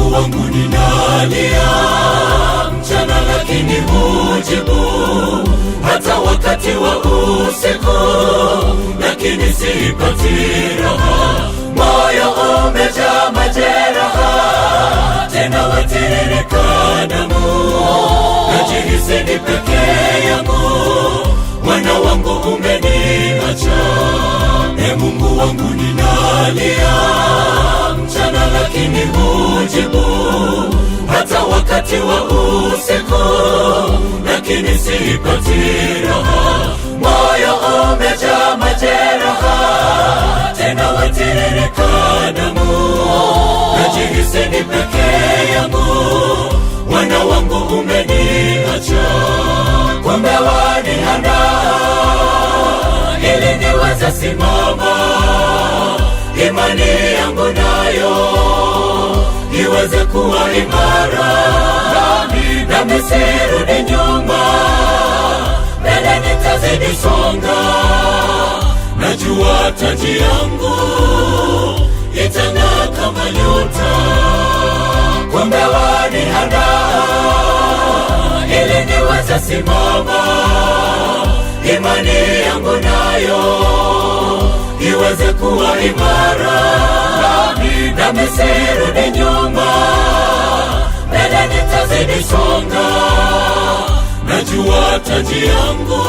Mungu wangu ninalia mchana, lakini hujibu, hata wakati wa usiku, lakini sipati raha. Moyo umejaa majeraha, tena watiririka damu, najihisi ni peke yangu, Bwana wangu umeniacha. Mungu wangu ninalia mchana, lakini hujibu, hata wakati wa usiku, lakini sipati raha. Moyo umejaa majeraha, tena watiririka damu, najihisi ni peke yangu, Bwana wangu umeniacha. Kumbe waniandaa ili niweze simama, imani yangu nayo iweze kuwa imara, nami sirudi nyuma, mbele nitazidi songa. Najua taji yangu itang'aa kama nyota. Kumbe waniandaa ili niweze simama, imani yangu nayo iweze kuwa imara, nami sirudi nyuma, mbele nitazidi songa. Najua taji yangu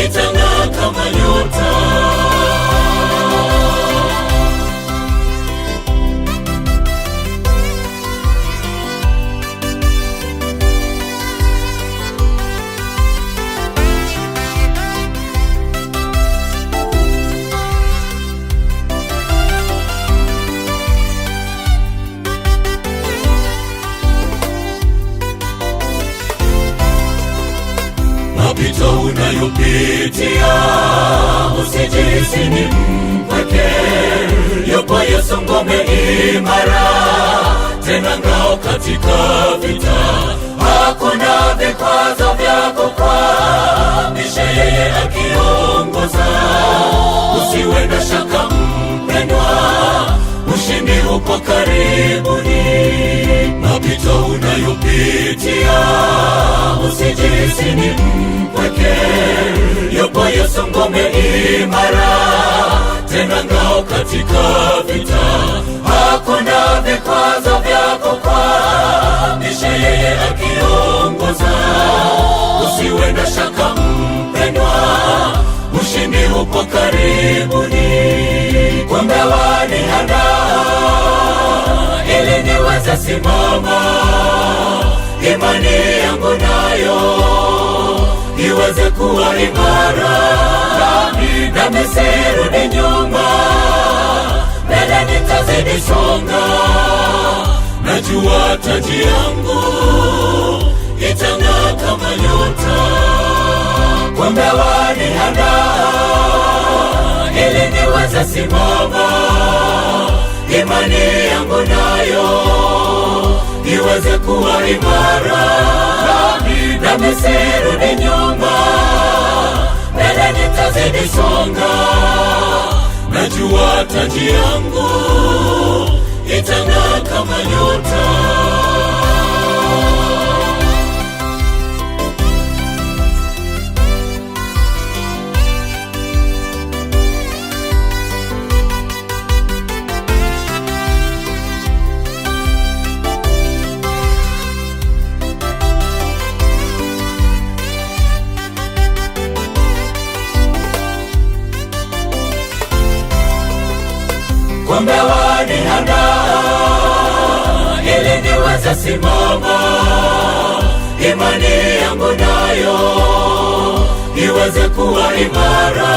itang'aa kama nyota. Mapito unayopitia usijihisi ni mpweke, yupo Yesu ngome imara, tena ngao katika vita. Hakuna vikwazo vya kukwamisha, yeye akiongoza. Usiwe na shaka mpendwa, ushindi upo karibuni. Mapito unayopitia usijihisi ni mpweke, yupo Yesu ngome imara, tena ngao katika vita. Hakuna vikwazo vya kukwamisha, yeye akiongoza. Usiwe na shaka mpendwa, ushindi upo karibuni. Kumbe waniandaa ili niweze simama, imani yangu nayo iweze kuwa imara, nami sirudi nyuma, mbele nitazidi songa. Najua taji yangu itang'aa kama nyota. Kumbe waniandaa ili niweze simama, imani yangu nayo iweze kuwa imara, nami sirudi nyuma, mbele nitazidi songa. Najua taji yangu itang'aa kama nyota. Kumbe waniandaa ili niweze simama, imani yangu nayo iweze kuwa imara,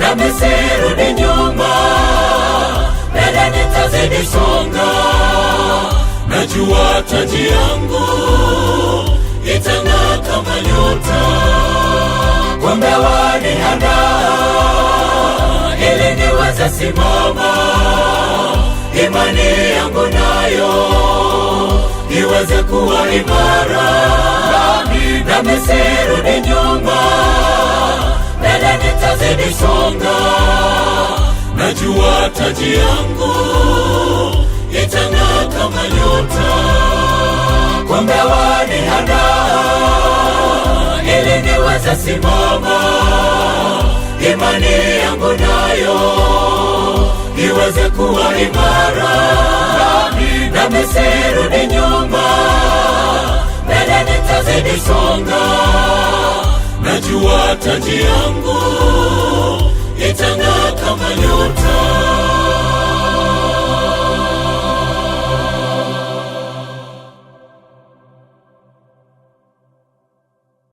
nami sirudi nyuma, mbele nitazidi songa. Najua taji yangu itang'aa kama nyota. Kumbe waniandaa ili niweze simama, imani yangu nayo iweze kuwa imara, nami sirudi nyuma, mbele nitazidi songa. Najua taji yangu itang'aa nyota. Kumbe waniandaa ili niweze simama, imani yangu nayo iweze kuwa imara, nami sirudi nyuma, mbele nitazidi songa. Najua taji yangu itang'aa kama nyota.